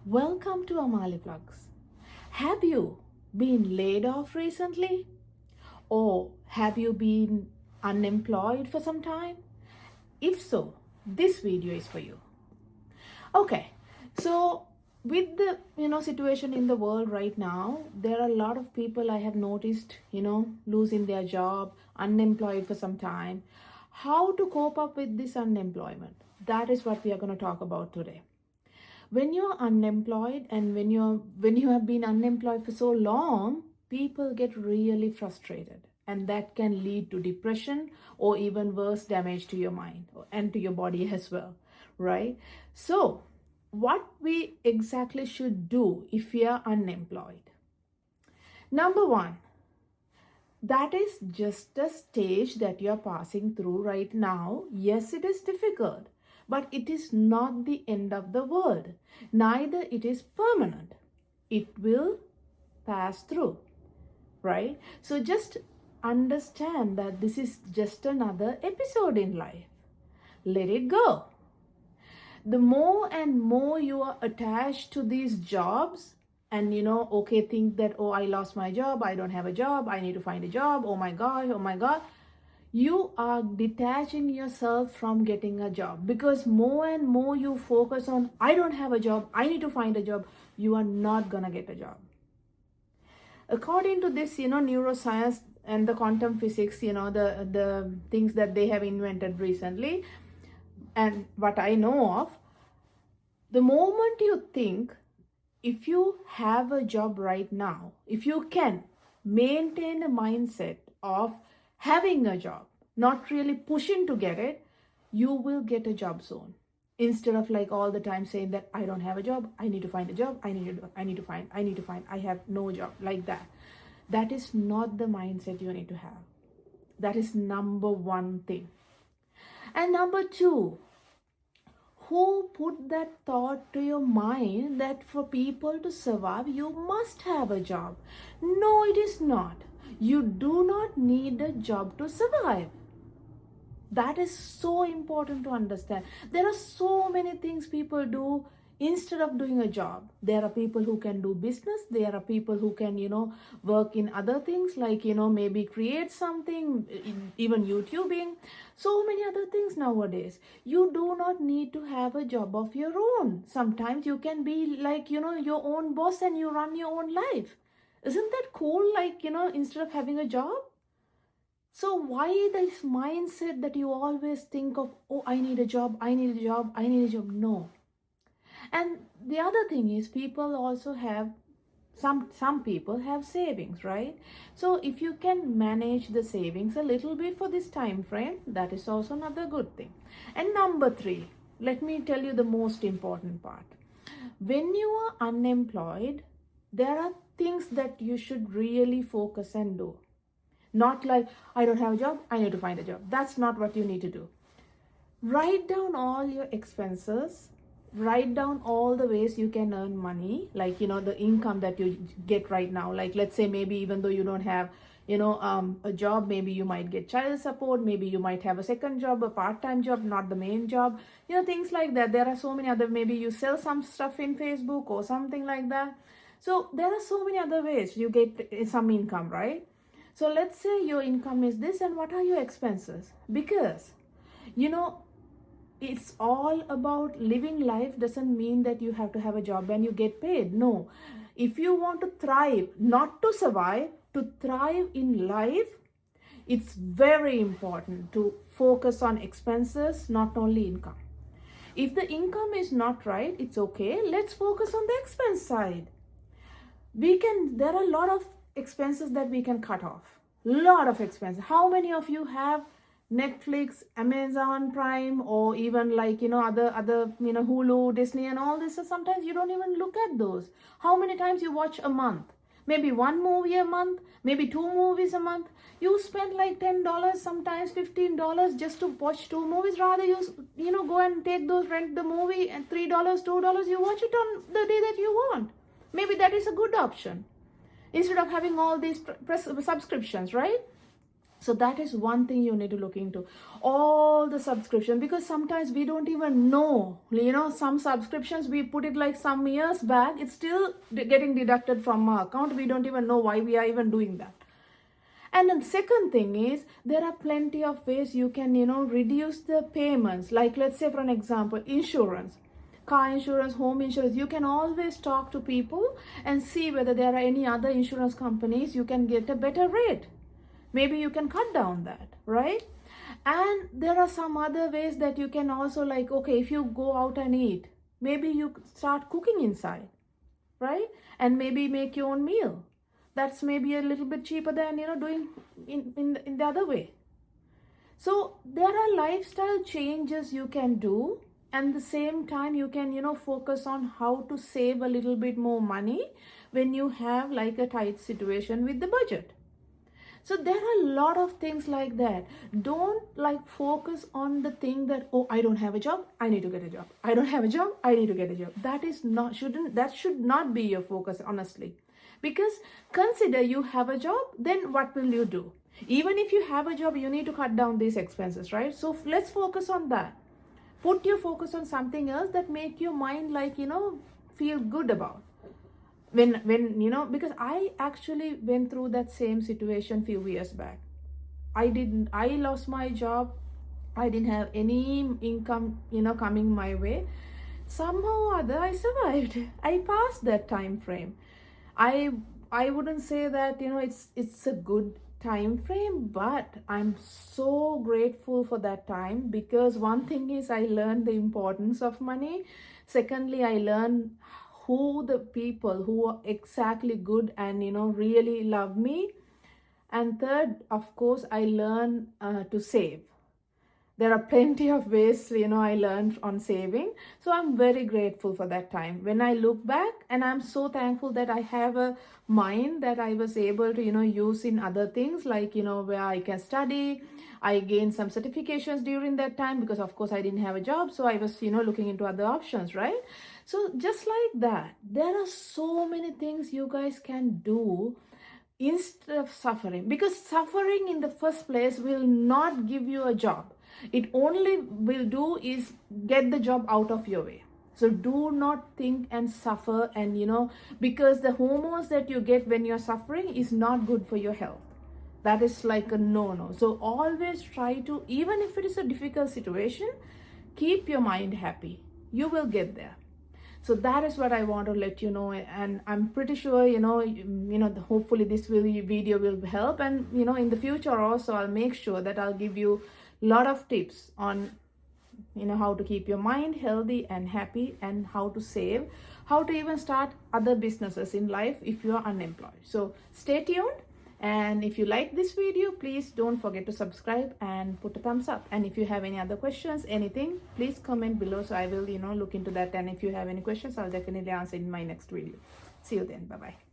Welcome to Amali Plugs. Have you been laid off recently? Or have you been unemployed for some time? If so, this video is for you. Okay, so with the situation in the world right now, there are a lot of people I have noticed, losing their job, unemployed for some time. How to cope up with this unemployment? That is what we are going to talk about today. When you're unemployed and when you have been unemployed for so long, people get really frustrated, and that can lead to depression or even worse, damage to your mind and to your body as well, right? So what we exactly should do if we are unemployed? Number one, that is just a stage that you are passing through right now. Yes, it is difficult, but it is not the end of the world. Neither it is permanent. It will pass through, right? So just understand that this is just another episode in life. Let it go. The more and more you are attached to these jobs, and think that, oh, I lost my job, I don't have a job, I need to find a job, oh my god, you are detaching yourself from getting a job, because more and more you focus on, I don't have a job, I need to find a job, you are not gonna get a job. According to this neuroscience and the quantum physics, the things that they have invented recently, and what I know of, the moment you think, if you have a job right now, if you can maintain a mindset of having a job, not really pushing to get it, you will get a job soon. Instead of like all the time saying that I don't have a job, I need to find a job, I need to find, I have no job, like that. That is not the mindset you need to have. That is number one thing. And number two, who put that thought to your mind that for people to survive, you must have a job? No, it is not. You do not need a job to survive. That is so important to understand. There are so many things people do instead of doing a job. There are people who can do business. There are people who can, work in other things like, maybe create something, even YouTubing. So many other things nowadays. You do not need to have a job of your own. Sometimes you can be like, your own boss and you run your own life. Isn't that cool? Like, instead of having a job. So why this mindset that you always think of, oh, I need a job, I need a job, I need a job? No. And the other thing is, people also have, some people have savings, right? So if you can manage the savings a little bit for this time frame, that is also another good thing. And number three, let me tell you the most important part. When you are unemployed, there are things that you should really focus and do. Not like, I don't have a job, I need to find a job. That's not what you need to do. Write down all your expenses. Write down all the ways you can earn money, like the income that you get right now. Like, let's say maybe even though you don't have a job, maybe you might get child support, maybe you might have a second job, a part-time job, not the main job, things like that. There are so many other, maybe you sell some stuff in Facebook or something like that. So there are so many other ways you get some income, right? So let's say your income is this, and what are your expenses? Because it's all about living life. Doesn't mean that you have to have a job and you get paid. No. If you want to thrive, not to survive, to thrive in life, it's very important to focus on expenses, not only income. If the income is not right, it's okay. Let's focus on the expense side. There are a lot of expenses that we can cut off. Lot of expenses. How many of you have Netflix, Amazon Prime, or even like other Hulu, Disney and all this? So sometimes you don't even look at those. How many times you watch a month? Maybe one movie a month, maybe two movies a month. You spend like $10, sometimes $15 just to watch two movies. Rather you go and take those, rent the movie, and $3, $2, you watch it on the day that you want. Maybe that is a good option instead of having all these subscriptions, right? So that is one thing you need to look into. All the subscription, because sometimes we don't even know, some subscriptions we put it like some years back, it's still getting deducted from our account. We don't even know why we are even doing that. And then second thing is, there are plenty of ways you can, reduce the payments. Like, let's say for an example, insurance, car insurance, home insurance. You can always talk to people and see whether there are any other insurance companies you can get a better rate. Maybe you can cut down that, right? And there are some other ways that you can also, like, okay, if you go out and eat, maybe you start cooking inside, right? And maybe make your own meal. That's maybe a little bit cheaper than, doing in the other way. So there are lifestyle changes you can do, and the same time you can, focus on how to save a little bit more money when you have like a tight situation with the budget. So there are a lot of things like that. Don't like focus on the thing that, oh, I don't have a job, I need to get a job. I don't have a job, I need to get a job. That should not be your focus, honestly. Because consider you have a job, then what will you do? Even if you have a job, you need to cut down these expenses, right? So let's focus on that. Put your focus on something else that make your mind like, feel good about. When because I actually went through that same situation few years back. I lost my job. I didn't have any income, coming my way. Somehow or other I survived. I passed that time frame. I wouldn't say that, it's a good time frame, but I'm so grateful for that time, because one thing is I learned the importance of money. Secondly, I learned who the people who are exactly good and, really love me. And third, of course, I learned to save. There are plenty of ways, I learned on saving. So I'm very grateful for that time. When I look back, and I'm so thankful that I have a mind that I was able to, use in other things, like, where I can study. I gained some certifications during that time, because of course I didn't have a job. So I was, looking into other options, right? So just like that, there are so many things you guys can do instead of suffering, because suffering in the first place will not give you a job. It only will do is get the job out of your way. So do not think and suffer, and because the hormones that you get when you're suffering is not good for your health. That is like a no. So always try to, even if it is a difficult situation, keep your mind happy. You will get there. So that is what I want to let you know, and I'm pretty sure hopefully this video will help, and in the future also I'll make sure that I'll give you a lot of tips on how to keep your mind healthy and happy, and how to save, how to even start other businesses in life if you are unemployed. So stay tuned. And if you like this video, please don't forget to subscribe and put a thumbs up. And if you have any other questions, anything, please comment below, so I will look into that. And if you have any questions, I'll definitely answer in my next video. See you then. Bye bye.